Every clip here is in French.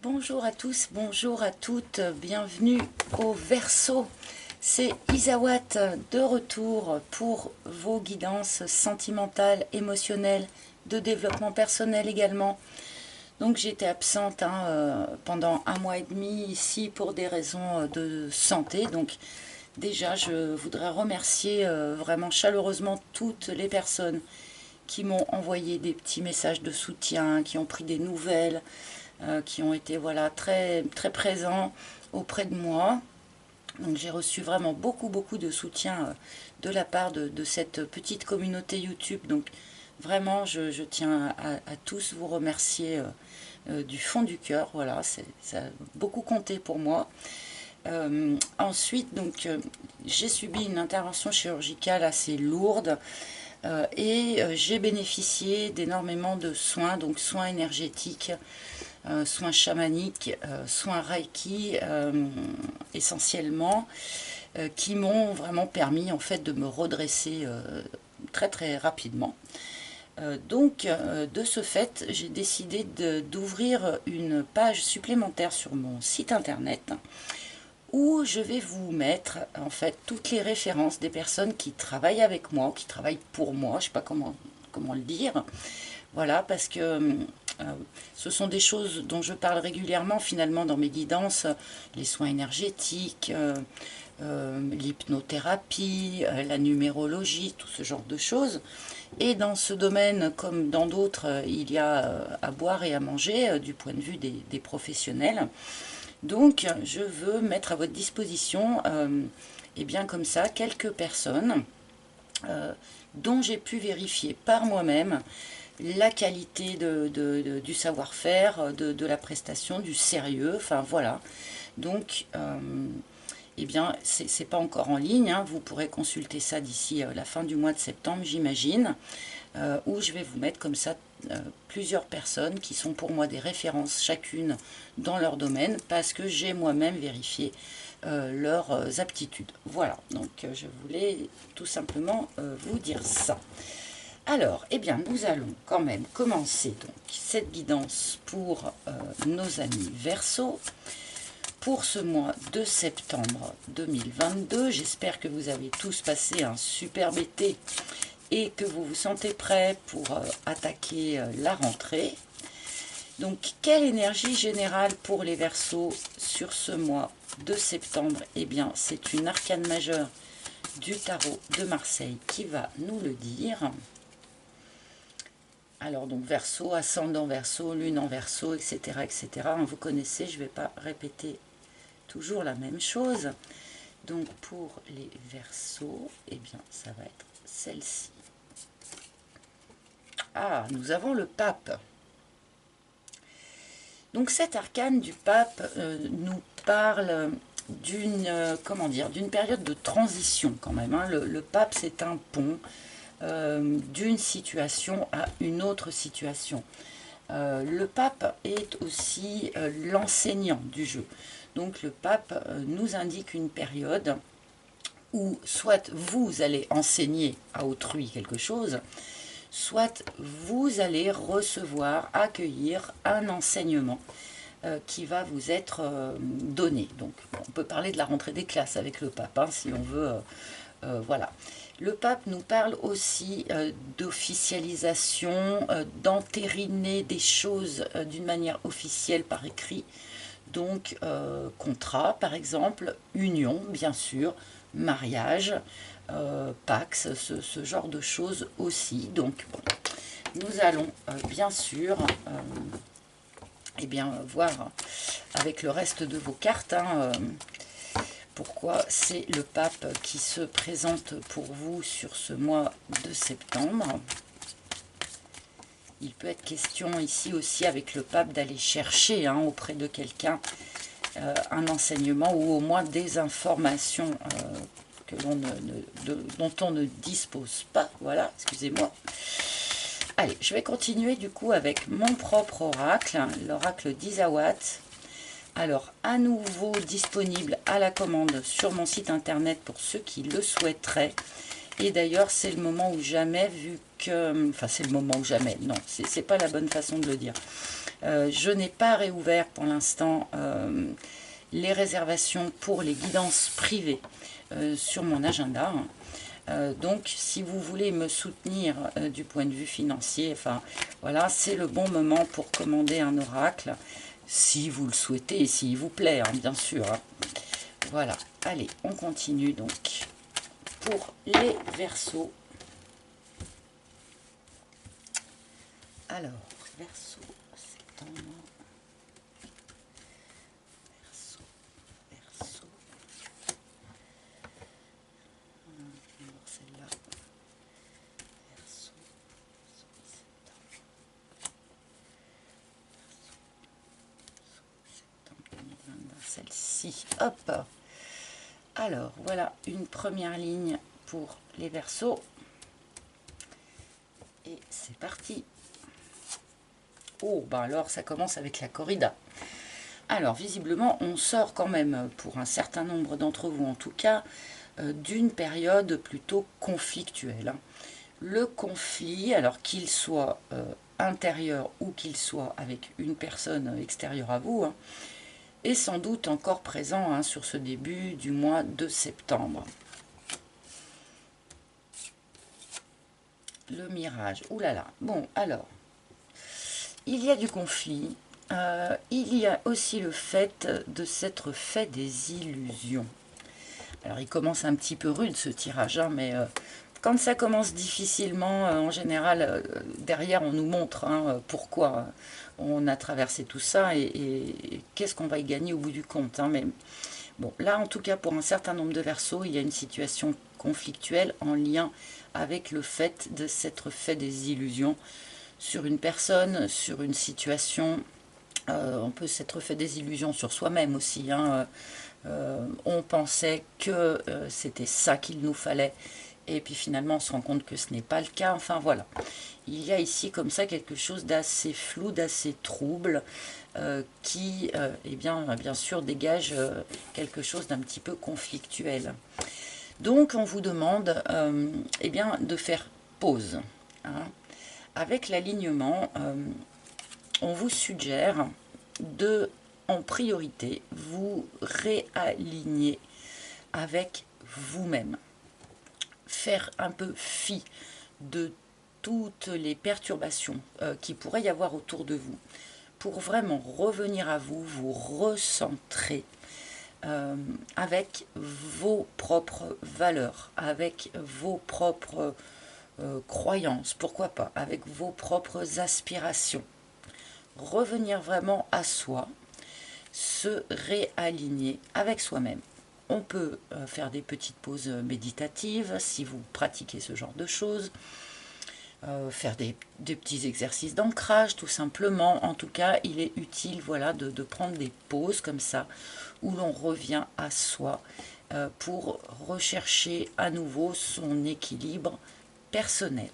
Bonjour à tous, bonjour à toutes, bienvenue au Verseau. C'est Isawat de retour pour vos guidances sentimentales, émotionnelles, de développement personnel également. Donc j'étais absente pendant 1 mois et demi ici pour des raisons de santé. Donc déjà je voudrais remercier vraiment chaleureusement toutes les personnes qui m'ont envoyé des petits messages de soutien, qui ont pris des nouvelles, qui ont été voilà, très, très présents auprès de moi. Donc j'ai reçu vraiment beaucoup de soutien de la part de cette petite communauté YouTube. Donc vraiment je tiens à tous vous remercier du fond du cœur. Voilà, ça a beaucoup compté pour moi. Ensuite, donc j'ai subi une intervention chirurgicale assez lourde et j'ai bénéficié d'énormément de soins, donc soins énergétiques, soins chamaniques, soins Reiki essentiellement, qui m'ont vraiment permis en fait de me redresser très rapidement. Donc de ce fait, j'ai décidé d'ouvrir une page supplémentaire sur mon site internet où je vais vous mettre en fait toutes les références des personnes qui travaillent avec moi, qui travaillent pour moi, je ne sais pas comment le dire. Voilà, parce que ce sont des choses dont je parle régulièrement finalement dans mes guidances, les soins énergétiques, l'hypnothérapie, la numérologie, tout ce genre de choses. Et dans ce domaine, comme dans d'autres, il y a à boire et à manger du point de vue des professionnels. Donc, je veux mettre à votre disposition, et bien comme ça, quelques personnes dont j'ai pu vérifier par moi-même la qualité du savoir-faire, de la prestation, du sérieux, enfin voilà. Donc, eh bien, c'est pas encore en ligne, hein. Vous pourrez consulter ça d'ici la fin du mois de septembre, j'imagine, où je vais vous mettre comme ça plusieurs personnes qui sont pour moi des références chacune dans leur domaine, parce que j'ai moi-même vérifié leurs aptitudes. Voilà, donc je voulais tout simplement vous dire ça. Alors, eh bien, nous allons quand même commencer donc cette guidance pour nos amis Verseau pour ce mois de septembre 2022. J'espère que vous avez tous passé un superbe été et que vous vous sentez prêts pour attaquer la rentrée. Donc, quelle énergie générale pour les Verseaux sur ce mois de septembre? Eh bien, c'est une arcane majeure du tarot de Marseille qui va nous le dire. Alors, donc, Verseau, ascendant Verseau, lune en Verseau, etc., etc. Vous connaissez, je ne vais pas répéter toujours la même chose. Donc, pour les Verseaux, eh bien, ça va être celle-ci. Ah, nous avons le pape. Donc cet arcane du pape nous parle d'une d'une période de transition quand même, hein. Le pape, c'est un pont d'une situation à une autre situation. Le pape est aussi l'enseignant du jeu. Donc le pape nous indique une période où soit vous allez enseigner à autrui quelque chose, soit vous allez recevoir, accueillir un enseignement qui va vous être donné. Donc on peut parler de la rentrée des classes avec le pape, hein, si on veut. Voilà. Le pape nous parle aussi d'officialisation, d'entériner des choses d'une manière officielle par écrit. Donc contrat par exemple, union bien sûr, mariage, Pax, ce genre de choses aussi. Donc bon, nous allons bien sûr eh bien, voir avec le reste de vos cartes pourquoi c'est le pape qui se présente pour vous sur ce mois de septembre. Il peut être question ici aussi avec le pape d'aller chercher auprès de quelqu'un un enseignement ou au moins des informations dont on ne dispose pas. Voilà, excusez-moi. Allez, je vais continuer du coup avec mon propre oracle, l'oracle d'Isawat. Alors, à nouveau disponible à la commande sur mon site internet pour ceux qui le souhaiteraient. Et d'ailleurs, c'est le moment ou jamais, vu que... Enfin, c'est le moment ou jamais. Non, c'est pas la bonne façon de le dire. Je n'ai pas réouvert pour l'instant les réservations pour les guidances privées sur mon agenda. Donc, si vous voulez me soutenir du point de vue financier, enfin, voilà, c'est le bon moment pour commander un oracle, si vous le souhaitez et s'il vous plaît, hein, bien sûr. Hein. Voilà, allez, on continue donc pour les Verseaux. Alors, Verseau, septembre. Verseau. Celle-là. Verseau. Septembre 2022. Celle-ci. Hop. Alors, voilà une première ligne pour les Verseaux. Et c'est parti. Oh, bah alors ça commence avec la corrida. Alors, visiblement, on sort quand même, pour un certain nombre d'entre vous en tout cas, d'une période plutôt conflictuelle. Hein. Le conflit, alors qu'il soit intérieur ou qu'il soit avec une personne extérieure à vous, hein, est sans doute encore présent hein, sur ce début du mois de septembre. Le mirage, oulala. Bon, alors, il y a du conflit. Il y a aussi le fait de s'être fait des illusions. Alors, il commence un petit peu rude ce tirage, hein, mais quand ça commence difficilement, en général, derrière, on nous montre hein, pourquoi on a traversé tout ça et qu'est-ce qu'on va y gagner au bout du compte. Hein, mais bon, là, en tout cas, pour un certain nombre de Verseaux, il y a une situation conflictuelle en lien avec le fait de s'être fait des illusions sur une personne, sur une situation. On peut s'être fait des illusions sur soi-même aussi. Hein, on pensait que c'était ça qu'il nous fallait. Et puis finalement, on se rend compte que ce n'est pas le cas. Enfin voilà, il y a ici comme ça quelque chose d'assez flou, d'assez trouble, qui, eh bien sûr, dégage quelque chose d'un petit peu conflictuel. Donc, on vous demande eh bien, de faire pause. Hein. Avec l'alignement, on vous suggère de, en priorité, vous réaligner avec vous-même. Faire un peu fi de toutes les perturbations qui pourrait y avoir autour de vous pour vraiment revenir à vous, vous recentrer avec vos propres valeurs, avec vos propres croyances, pourquoi pas, avec vos propres aspirations. Revenir vraiment à soi, se réaligner avec soi-même. On peut faire des petites pauses méditatives si vous pratiquez ce genre de choses, faire des petits exercices d'ancrage tout simplement. En tout cas, il est utile voilà, de prendre des pauses comme ça où l'on revient à soi pour rechercher à nouveau son équilibre personnel.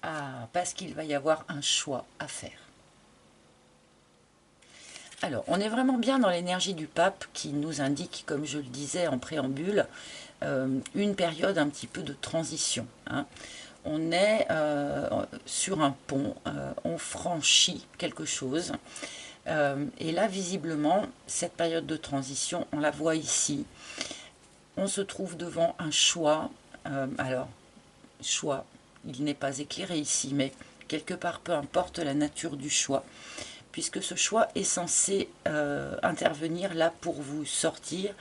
Ah, parce qu'il va y avoir un choix à faire. Alors, on est vraiment bien dans l'énergie du pape qui nous indique, comme je le disais en préambule, une période un petit peu de transition. Hein. On est sur un pont, on franchit quelque chose. Et là, visiblement, cette période de transition, on la voit ici. On se trouve devant un choix. Alors, choix, il n'est pas éclairé ici, mais quelque part, peu importe la nature du choix, puisque ce choix est censé intervenir là pour vous sortir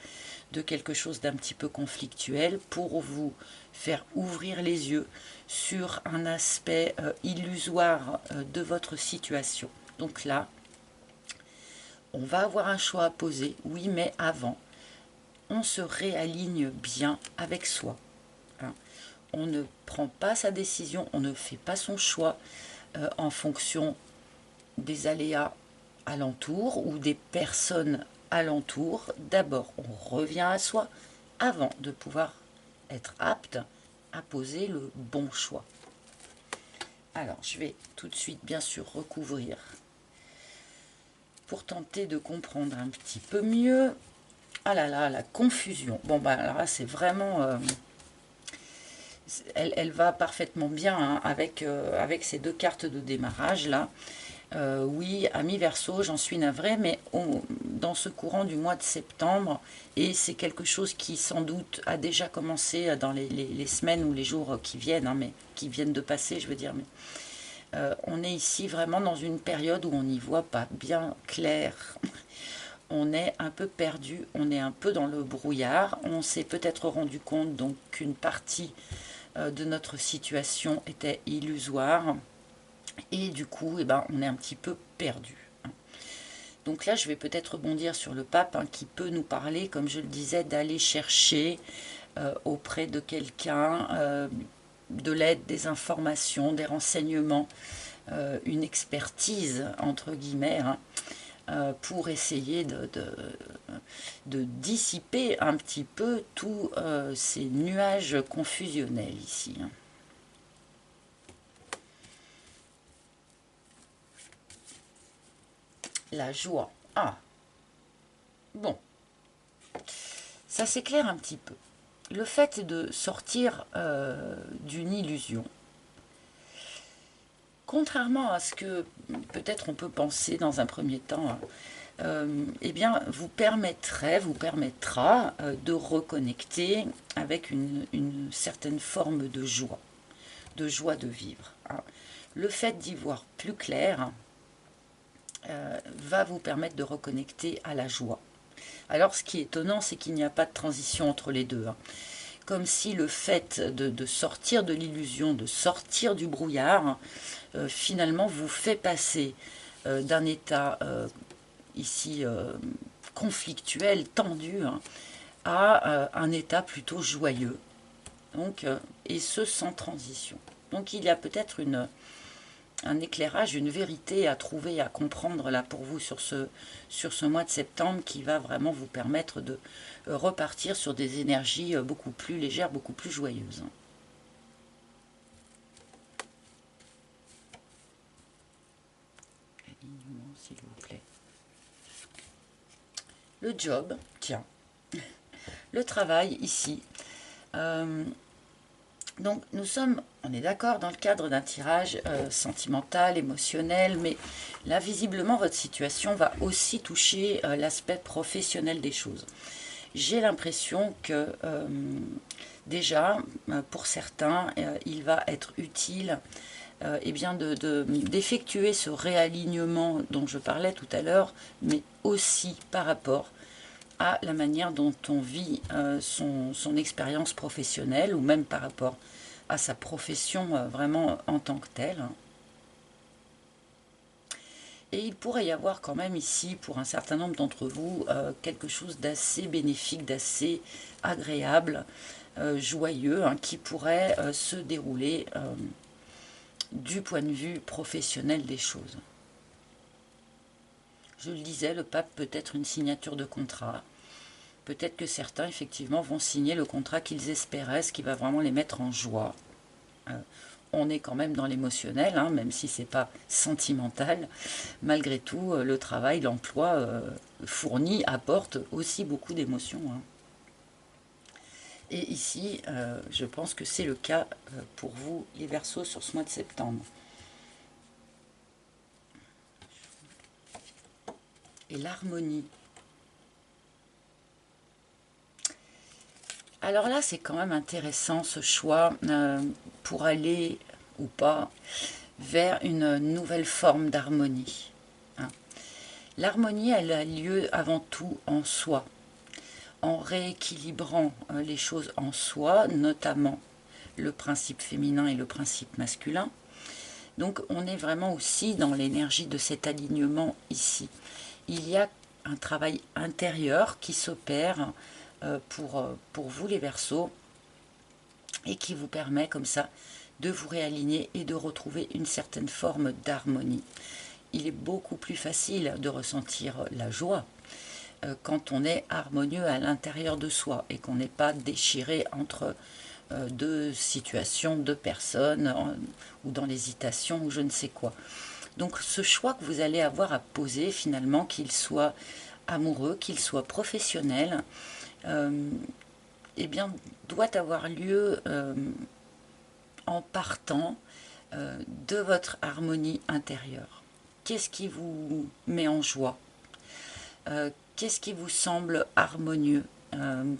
de quelque chose d'un petit peu conflictuel, pour vous faire ouvrir les yeux sur un aspect illusoire de votre situation. Donc là, on va avoir un choix à poser, oui, mais avant, on se réaligne bien avec soi. Hein. On ne prend pas sa décision, on ne fait pas son choix en fonction des aléas alentours ou des personnes alentours. D'abord, on revient à soi avant de pouvoir être apte à poser le bon choix. Alors, je vais tout de suite, bien sûr, recouvrir pour tenter de comprendre un petit peu mieux. Ah là là, la confusion. Bon, bah alors là, c'est vraiment... elle va parfaitement bien hein, avec ces deux cartes de démarrage, là. Oui, ami Verseau, j'en suis navrée, mais dans ce courant du mois de septembre, et c'est quelque chose qui sans doute a déjà commencé dans les semaines ou les jours qui viennent, hein, mais qui viennent de passer, je veux dire, mais on est ici vraiment dans une période où on n'y voit pas bien clair. On est un peu perdu, on est un peu dans le brouillard. On s'est peut-être rendu compte donc qu'une partie de notre situation était illusoire. Et du coup, eh ben, on est un petit peu perdu. Donc là, je vais peut-être rebondir sur le pape hein, qui peut nous parler, comme je le disais, d'aller chercher auprès de quelqu'un de l'aide, des informations, des renseignements, une expertise, entre guillemets, hein, pour essayer de dissiper un petit peu tous ces nuages confusionnels ici. Hein. La joie. Ah, bon, ça s'éclaire un petit peu. Le fait de sortir d'une illusion, contrairement à ce que peut-être on peut penser dans un premier temps, eh bien, vous permettra de reconnecter avec une certaine forme de joie de vivre. Hein. Le fait d'y voir plus clair va vous permettre de reconnecter à la joie. Alors, ce qui est étonnant, c'est qu'il n'y a pas de transition entre les deux. Hein. Comme si le fait de sortir de l'illusion, de sortir du brouillard, finalement vous fait passer d'un état ici conflictuel, tendu, hein, à un état plutôt joyeux. Donc, et ce sans transition. Donc il y a peut-être un éclairage, une vérité à trouver, à comprendre là pour vous sur ce mois de septembre qui va vraiment vous permettre de repartir sur des énergies beaucoup plus légères, beaucoup plus joyeuses. Alignement, s'il vous plaît. Le job, tiens, le travail ici. Donc nous sommes, on est d'accord, dans le cadre d'un tirage sentimental, émotionnel, mais là visiblement votre situation va aussi toucher l'aspect professionnel des choses. J'ai l'impression que déjà, pour certains, il va être utile eh bien d'effectuer ce réalignement dont je parlais tout à l'heure, mais aussi par rapport à la manière dont on vit son expérience professionnelle ou même par rapport à sa profession vraiment en tant que telle. Et il pourrait y avoir quand même ici, pour un certain nombre d'entre vous, quelque chose d'assez bénéfique, d'assez agréable, joyeux, hein, qui pourrait se dérouler du point de vue professionnel des choses. Je le disais, le pape peut être une signature de contrat. Peut-être que certains, effectivement, vont signer le contrat qu'ils espéraient, ce qui va vraiment les mettre en joie. On est quand même dans l'émotionnel, hein, même si ce n'est pas sentimental. Malgré tout, le travail, l'emploi fourni apporte aussi beaucoup d'émotions. Hein. Et ici, je pense que c'est le cas pour vous, les Verseaux, sur ce mois de septembre. Et l'harmonie. Alors là, c'est quand même intéressant ce choix pour aller ou pas vers une nouvelle forme d'harmonie. Hein. L'harmonie, elle a lieu avant tout en soi, en rééquilibrant les choses en soi, notamment le principe féminin et le principe masculin. Donc on est vraiment aussi dans l'énergie de cet alignement ici. Il y a un travail intérieur qui s'opère pour vous les Verseaux et qui vous permet comme ça de vous réaligner et de retrouver une certaine forme d'harmonie. Il est beaucoup plus facile de ressentir la joie quand on est harmonieux à l'intérieur de soi et qu'on n'est pas déchiré entre deux situations, deux personnes ou dans l'hésitation ou je ne sais quoi. Donc ce choix que vous allez avoir à poser finalement, qu'il soit amoureux, qu'il soit professionnel, eh bien, doit avoir lieu en partant de votre harmonie intérieure. Qu'est-ce qui vous met en joie? Qu'est-ce qui vous semble harmonieux?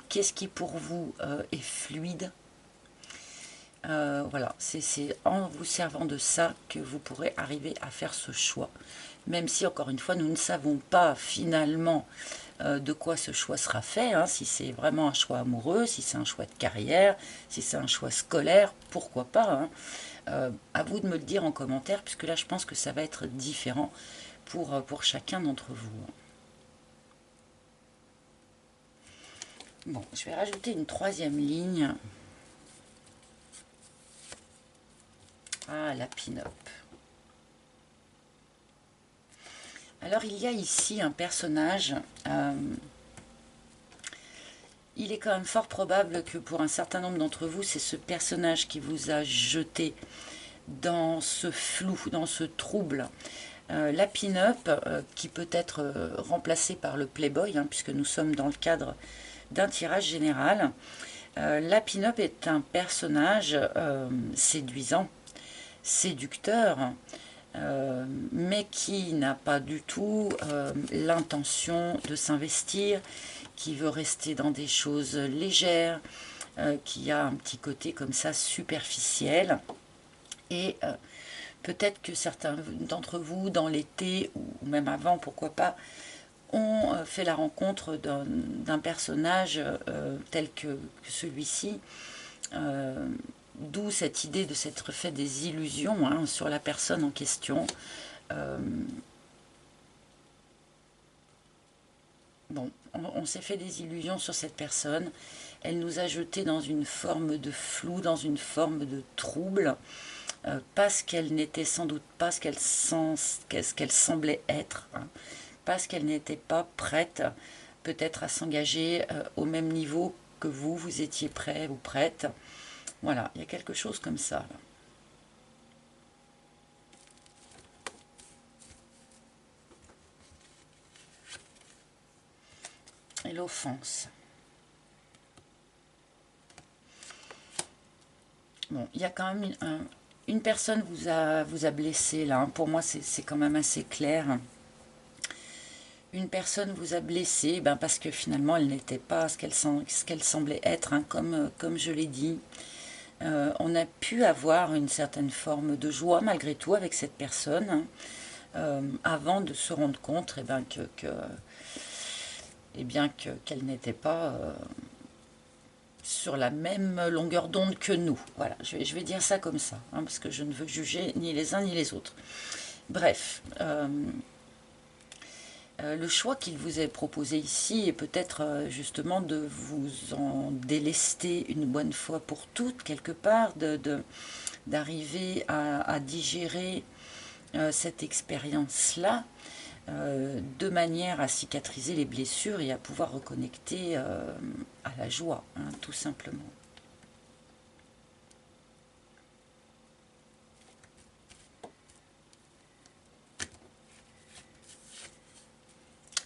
Qu'est-ce qui pour vous est fluide? Voilà, c'est en vous servant de ça que vous pourrez arriver à faire ce choix. Même si, encore une fois, nous ne savons pas finalement de quoi ce choix sera fait, hein, si c'est vraiment un choix amoureux, si c'est un choix de carrière, si c'est un choix scolaire, pourquoi pas, hein. À vous de me le dire en commentaire, puisque là je pense que ça va être différent pour chacun d'entre vous. Bon, je vais rajouter une troisième ligne. Ah, la pin-up. Alors il y a ici un personnage, il est quand même fort probable que pour un certain nombre d'entre vous, c'est ce personnage qui vous a jeté dans ce flou, dans ce trouble. La pin-up, qui peut être remplacée par le playboy, hein, puisque nous sommes dans le cadre d'un tirage général. La pin-up est un personnage séduisant, séducteur, mais qui n'a pas du tout l'intention de s'investir, qui veut rester dans des choses légères, qui a un petit côté comme ça superficiel. Et peut-être que certains d'entre vous, dans l'été, ou même avant, pourquoi pas, ont fait la rencontre d'un personnage tel que celui-ci, d'où cette idée de s'être fait des illusions, hein, sur la personne en question. Bon, on s'est fait des illusions sur cette personne. Elle nous a jeté dans une forme de flou, dans une forme de trouble, parce qu'elle n'était sans doute pas ce qu'elle semblait être, hein, parce qu'elle n'était pas prête peut-être à s'engager au même niveau que vous étiez prêt ou prête. Voilà, il y a quelque chose comme ça, là. Et l'offense. Bon, il y a quand même une personne vous a blessé là, hein. Pour moi, c'est quand même assez clair. Une personne vous a blessé, ben parce que finalement, elle n'était pas ce qu'elle semblait être, hein, comme je l'ai dit. On a pu avoir une certaine forme de joie malgré tout avec cette personne, hein, avant de se rendre compte qu'elle n'était pas sur la même longueur d'onde que nous. Voilà, je vais dire ça comme ça, hein, parce que je ne veux juger ni les uns ni les autres. Bref, le choix qu'il vous est proposé ici est peut-être justement de vous en délester une bonne fois pour toutes, quelque part, d'arriver à digérer cette expérience-là, de manière à cicatriser les blessures et à pouvoir reconnecter à la joie, hein, tout simplement.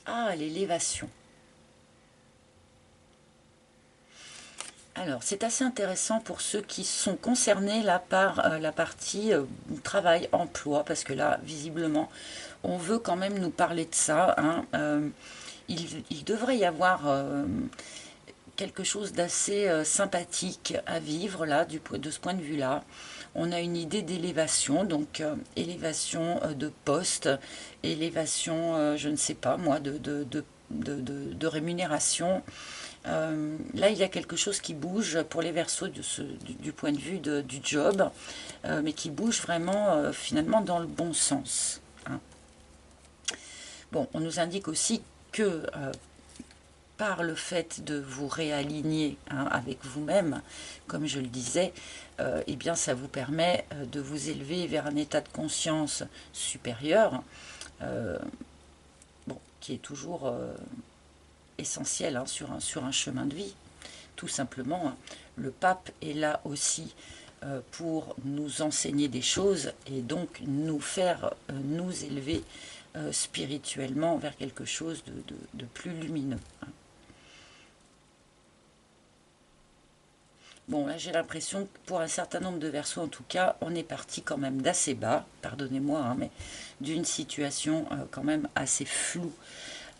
Ah, l'élévation. Alors, c'est assez intéressant pour ceux qui sont concernés là par la partie travail, emploi, parce que là, visiblement, on veut quand même nous parler de ça, hein. Il devrait y avoir quelque chose d'assez sympathique à vivre là, de ce point de vue-là. On a une idée d'élévation, donc élévation de poste, élévation, je ne sais pas moi, de rémunération. Là, il y a quelque chose qui bouge pour les Verseaux du point de vue du job, mais qui bouge vraiment finalement dans le bon sens, hein. Bon, on nous indique aussi que par le fait de vous réaligner, hein, avec vous-même, comme je le disais, eh bien, ça vous permet de vous élever vers un état de conscience supérieur, bon, qui est toujours essentiel, hein, sur un chemin de vie, tout simplement, hein. Le pape est là aussi pour nous enseigner des choses et donc nous faire nous élever spirituellement vers quelque chose de plus lumineux. Hein. Bon, là j'ai l'impression que pour un certain nombre de Verseaux, en tout cas, on est parti quand même d'assez bas, pardonnez-moi, hein, mais d'une situation quand même assez floue,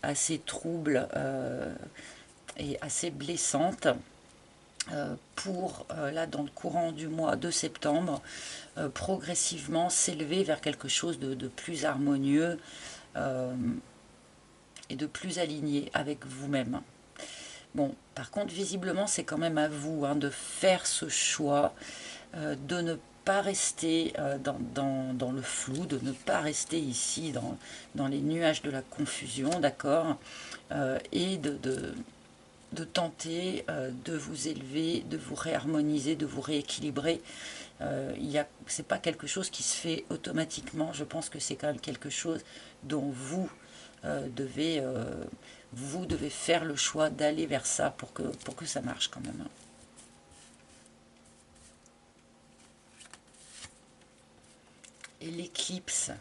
assez trouble et assez blessante. Pour, là, dans le courant du mois de septembre, progressivement s'élever vers quelque chose de plus harmonieux et de plus aligné avec vous-même. Bon, par contre, visiblement, c'est quand même à vous hein, de faire ce choix, de ne pas rester dans le flou, de ne pas rester ici dans les nuages de la confusion, d'accord, et de tenter de vous élever, de vous réharmoniser, de vous rééquilibrer. C'est pas quelque chose qui se fait automatiquement. Je pense que c'est quand même quelque chose dont vous devez faire le choix d'aller vers ça pour que ça marche quand même. Et l'éclipse.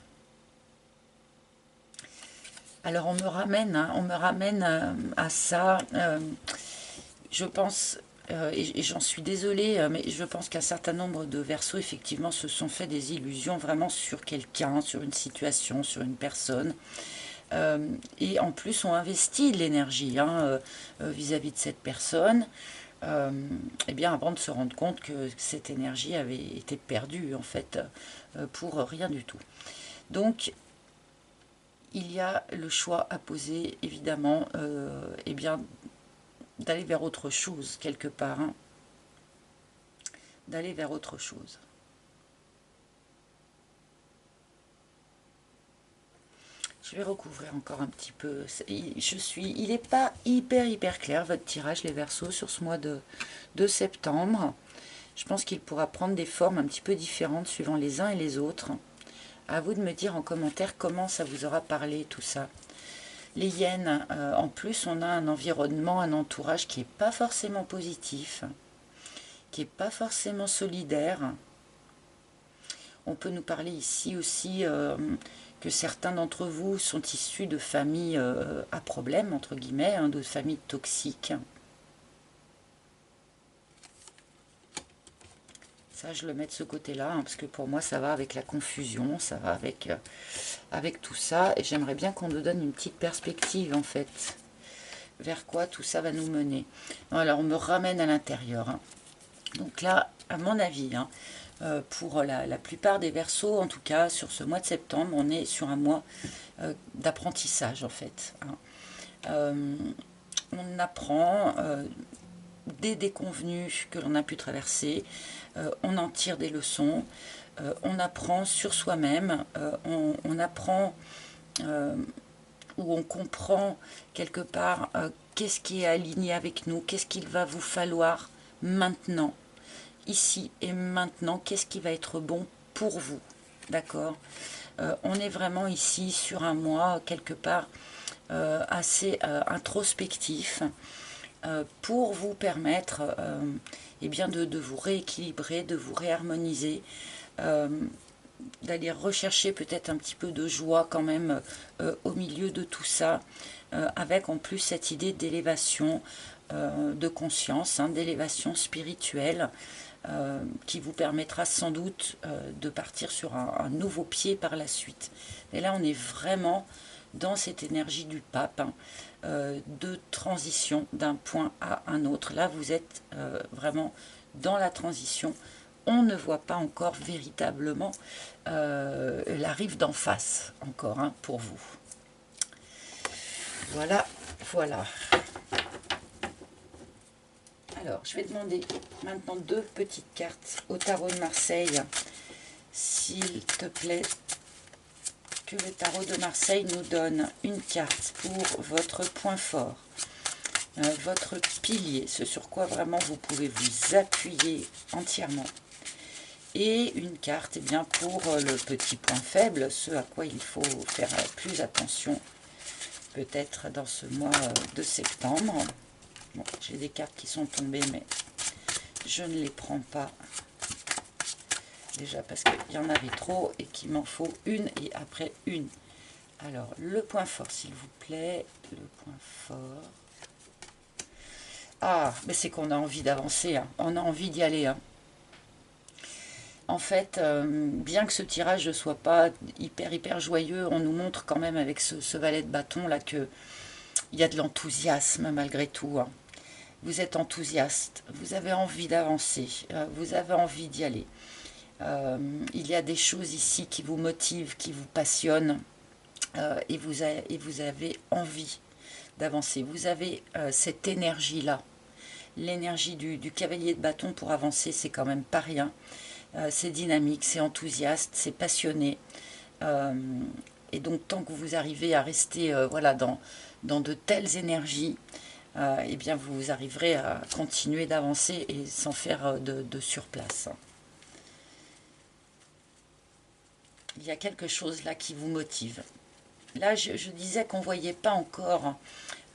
Alors on me ramène à ça. Je pense, et j'en suis désolée, mais je pense qu'un certain nombre de Verseaux, effectivement, se sont fait des illusions vraiment sur quelqu'un, sur une situation, sur une personne. Et en plus, ont investi de l'énergie hein, vis-à-vis de cette personne. Et bien avant de se rendre compte que cette énergie avait été perdue, en fait, pour rien du tout. Donc, il y a le choix à poser, évidemment, eh bien, d'aller vers autre chose, quelque part. Hein. D'aller vers autre chose. Je vais recouvrir encore un petit peu. Il n'est pas hyper clair, votre tirage, les Verseaux, sur ce mois de septembre. Je pense qu'il pourra prendre des formes un petit peu différentes suivant les uns et les autres. À vous de me dire en commentaire comment ça vous aura parlé, tout ça. Les hyènes, en plus, on a un environnement, un entourage qui n'est pas forcément positif, qui n'est pas forcément solidaire. On peut nous parler ici aussi que certains d'entre vous sont issus de familles à problème, entre guillemets, hein, de familles toxiques. Ça, je le mets de ce côté-là, hein, parce que pour moi, ça va avec la confusion, ça va avec tout ça. Et j'aimerais bien qu'on nous donne une petite perspective, en fait, vers quoi tout ça va nous mener. Alors, on me ramène à l'intérieur. Hein. Donc là, à mon avis, hein, pour la plupart des Verseaux, en tout cas, sur ce mois de septembre, on est sur un mois d'apprentissage, en fait. Hein. On apprend des déconvenues que l'on a pu traverser, on en tire des leçons, on apprend sur soi-même, on apprend ou on comprend quelque part qu'est-ce qui est aligné avec nous, qu'est-ce qu'il va vous falloir maintenant, ici et maintenant, qu'est-ce qui va être bon pour vous, d'accord. On est vraiment ici sur un mois quelque part assez introspectif, pour vous permettre eh bien de vous rééquilibrer, de vous réharmoniser, d'aller rechercher peut-être un petit peu de joie quand même au milieu de tout ça, avec en plus cette idée d'élévation de conscience, hein, d'élévation spirituelle, qui vous permettra sans doute de partir sur un nouveau pied par la suite. Et là, on est vraiment dans cette énergie du pape, hein, de transition d'un point à un autre. Là, vous êtes vraiment dans la transition. On ne voit pas encore véritablement la rive d'en face, encore, hein, pour vous. Voilà, voilà. Alors, je vais demander maintenant 2 petites cartes au tarot de Marseille. S'il te plaît, que le tarot de Marseille nous donne une carte pour votre point fort, votre pilier, ce sur quoi vraiment vous pouvez vous appuyer entièrement. Et une carte eh bien, pour le petit point faible, ce à quoi il faut faire plus attention, peut-être dans ce mois de septembre. Bon, j'ai des cartes qui sont tombées, mais je ne les prends pas. Déjà parce qu'il y en avait trop et qu'il m'en faut une et après une Alors, le point fort, s'il vous plaît. Le point fort. Ah, mais c'est qu'on a envie d'avancer, hein. On a envie d'y aller, hein. En fait, bien que ce tirage ne soit pas hyper joyeux, on nous montre quand même avec ce valet de bâton là que il y a de l'enthousiasme malgré tout, hein. Vous êtes enthousiaste, vous avez envie d'avancer, vous avez envie d'y aller. Il y a des choses ici qui vous motivent, qui vous passionnent, et vous avez envie d'avancer. Vous avez cette énergie-là. L'énergie du cavalier de bâton pour avancer, c'est quand même pas rien. C'est dynamique, c'est enthousiaste, c'est passionné. Et donc tant que vous arrivez à rester voilà, dans de telles énergies, eh bien vous arriverez à continuer d'avancer et sans faire de surplace. Il y a quelque chose là qui vous motive. Là, je disais qu'on ne voyait pas encore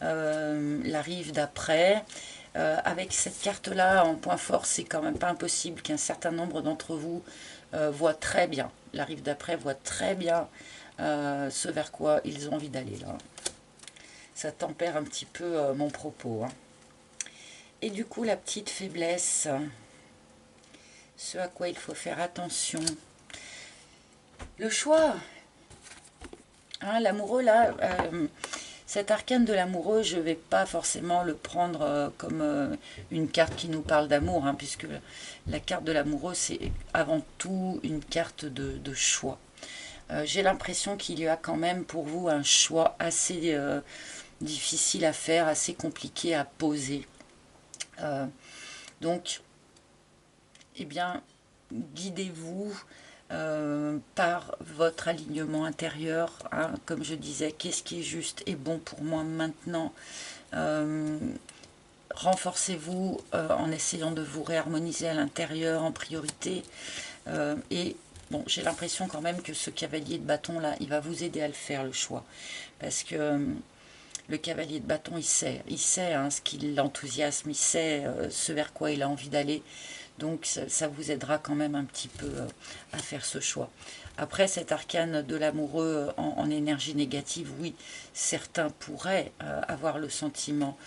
la rive d'après. Avec cette carte-là en point fort, c'est quand même pas impossible qu'un certain nombre d'entre vous voient très bien, la rive d'après voit très bien ce vers quoi ils ont envie d'aller là. Ça tempère un petit peu mon propos, hein. Et du coup, la petite faiblesse, ce à quoi il faut faire attention. Le choix, hein, l'amoureux là, cet arcane de l'amoureux, je ne vais pas forcément le prendre comme une carte qui nous parle d'amour, hein, puisque la carte de l'amoureux, c'est avant tout une carte de choix. J'ai l'impression qu'il y a quand même pour vous un choix assez difficile à faire, assez compliqué à poser. Donc, eh bien, guidez-vous par votre alignement intérieur, hein, comme je disais, qu'est-ce qui est juste et bon pour moi maintenant. Renforcez-vous en essayant de vous réharmoniser à l'intérieur en priorité. Et bon, j'ai l'impression quand même que ce cavalier de bâton là, il va vous aider à le faire, le choix. Parce que le cavalier de bâton, il sait hein, ce qui l'enthousiasme, il sait ce vers quoi il a envie d'aller. Donc ça vous aidera quand même un petit peu à faire ce choix. Après, cet arcane de l'amoureux en énergie négative, oui, certains pourraient avoir le sentiment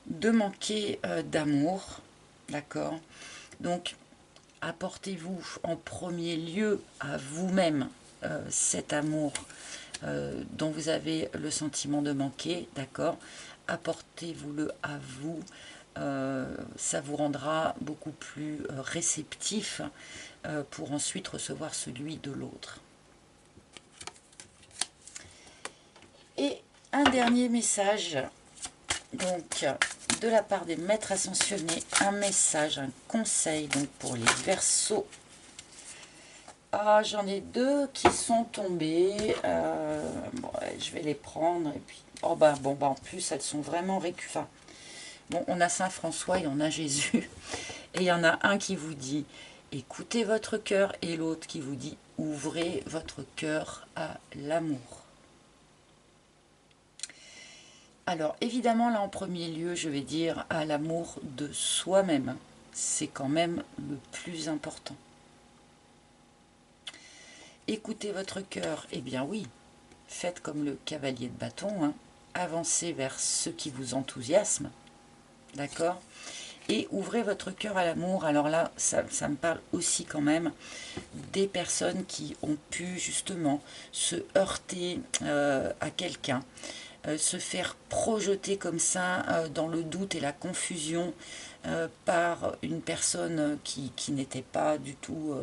de manquer d'amour, d'accord? Donc, apportez-vous en premier lieu à vous-même cet amour dont vous avez le sentiment de manquer, d'accord? Apportez-vous-le à vous. Ça vous rendra beaucoup plus réceptif pour ensuite recevoir celui de l'autre. Et un dernier message, donc de la part des maîtres ascensionnés, un message, un conseil donc pour les Verseaux. Ah, j'en ai deux qui sont tombés. Bon, je vais les prendre et puis oh bah bon bah en plus elles sont vraiment récuffantes. Bon, on a Saint François et on a Jésus. Et il y en a un qui vous dit écoutez votre cœur et l'autre qui vous dit ouvrez votre cœur à l'amour. Alors évidemment là en premier lieu je vais dire à l'amour de soi-même. C'est quand même le plus important. Écoutez votre cœur, eh bien oui, faites comme le cavalier de bâton, hein, avancez vers ce qui vous enthousiasme, d'accord? Et ouvrez votre cœur à l'amour. Alors là, ça me parle aussi quand même des personnes qui ont pu justement se heurter à quelqu'un, se faire projeter comme ça dans le doute et la confusion par une personne qui n'était pas du tout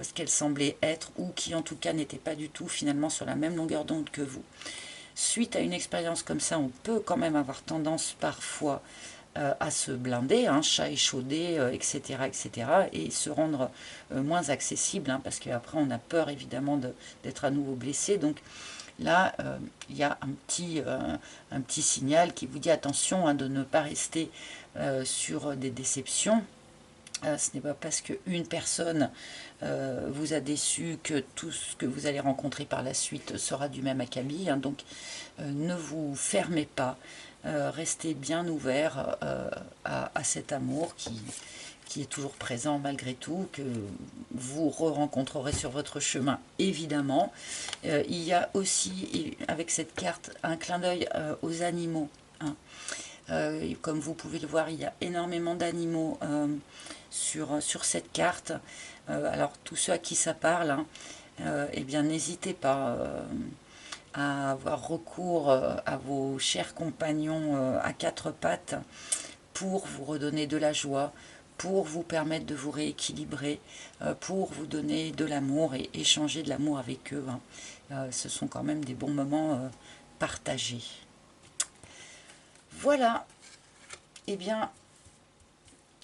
ce qu'elle semblait être, ou qui en tout cas n'était pas du tout finalement sur la même longueur d'onde que vous. Suite à une expérience comme ça, on peut quand même avoir tendance parfois à se blinder, hein, chat échaudé, etc., et se rendre moins accessible, hein, parce qu'après on a peur évidemment d'être à nouveau blessé. Donc là, il y a un petit signal qui vous dit attention hein, de ne pas rester sur des déceptions. Ce n'est pas parce qu'une personne vous a déçu que tout ce que vous allez rencontrer par la suite sera du même acabit, hein. Donc ne vous fermez pas, restez bien ouvert à cet amour qui est toujours présent malgré tout, que vous re-rencontrerez sur votre chemin, évidemment. Il y a aussi, avec cette carte, un clin d'œil aux animaux. Hein. Comme vous pouvez le voir, il y a énormément d'animaux sur cette carte. Alors, tous ceux à qui ça parle, hein, eh bien, n'hésitez pas à avoir recours à vos chers compagnons à quatre pattes pour vous redonner de la joie, pour vous permettre de vous rééquilibrer, pour vous donner de l'amour et échanger de l'amour avec eux. Hein. Ce sont quand même des bons moments partagés. Voilà. Eh bien,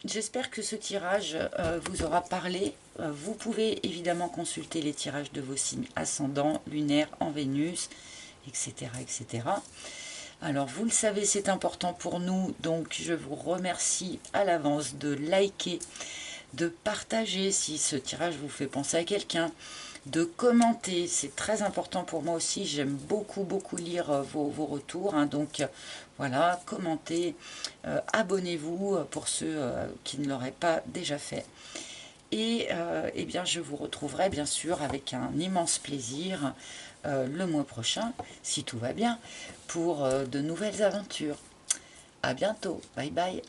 j'espère que ce tirage vous aura parlé. Vous pouvez évidemment consulter les tirages de vos signes ascendants, lunaires, en Vénus, etc., etc. Alors, vous le savez, c'est important pour nous, donc je vous remercie à l'avance de liker, de partager si ce tirage vous fait penser à quelqu'un, de commenter, c'est très important pour moi aussi, j'aime beaucoup lire vos retours, hein, donc voilà, commentez, abonnez-vous pour ceux qui ne l'auraient pas déjà fait. Et eh bien, je vous retrouverai bien sûr avec un immense plaisir le mois prochain, si tout va bien, pour de nouvelles aventures. À bientôt, bye bye.